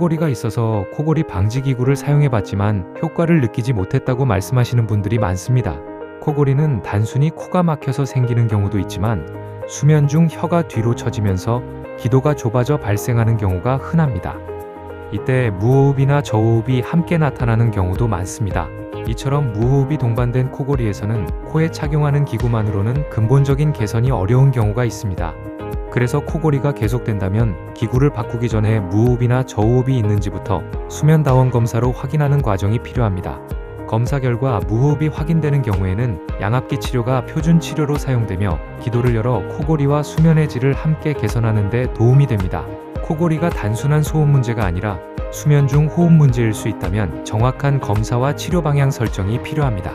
코골이가 있어서 코골이 방지 기구를 사용해봤지만 효과를 느끼지 못했다고 말씀하시는 분들이 많습니다. 코골이는 단순히 코가 막혀서 생기는 경우도 있지만 수면 중 혀가 뒤로 처지면서 기도가 좁아져 발생하는 경우가 흔합니다. 이때 무호흡이나 저호흡이 함께 나타나는 경우도 많습니다. 이처럼 무호흡이 동반된 코골이에서는 코에 착용하는 기구만으로는 근본적인 개선이 어려운 경우가 있습니다. 그래서 코골이가 계속된다면 기구를 바꾸기 전에 무호흡이나 저호흡이 있는지부터 수면다원 검사로 확인하는 과정이 필요합니다. 검사 결과 무호흡이 확인되는 경우에는 양압기 치료가 표준 치료로 사용되며 기도를 열어 코골이와 수면의 질을 함께 개선하는 데 도움이 됩니다. 코골이가 단순한 소음 문제가 아니라 수면 중 호흡 문제일 수 있다면 정확한 검사와 치료 방향 설정이 필요합니다.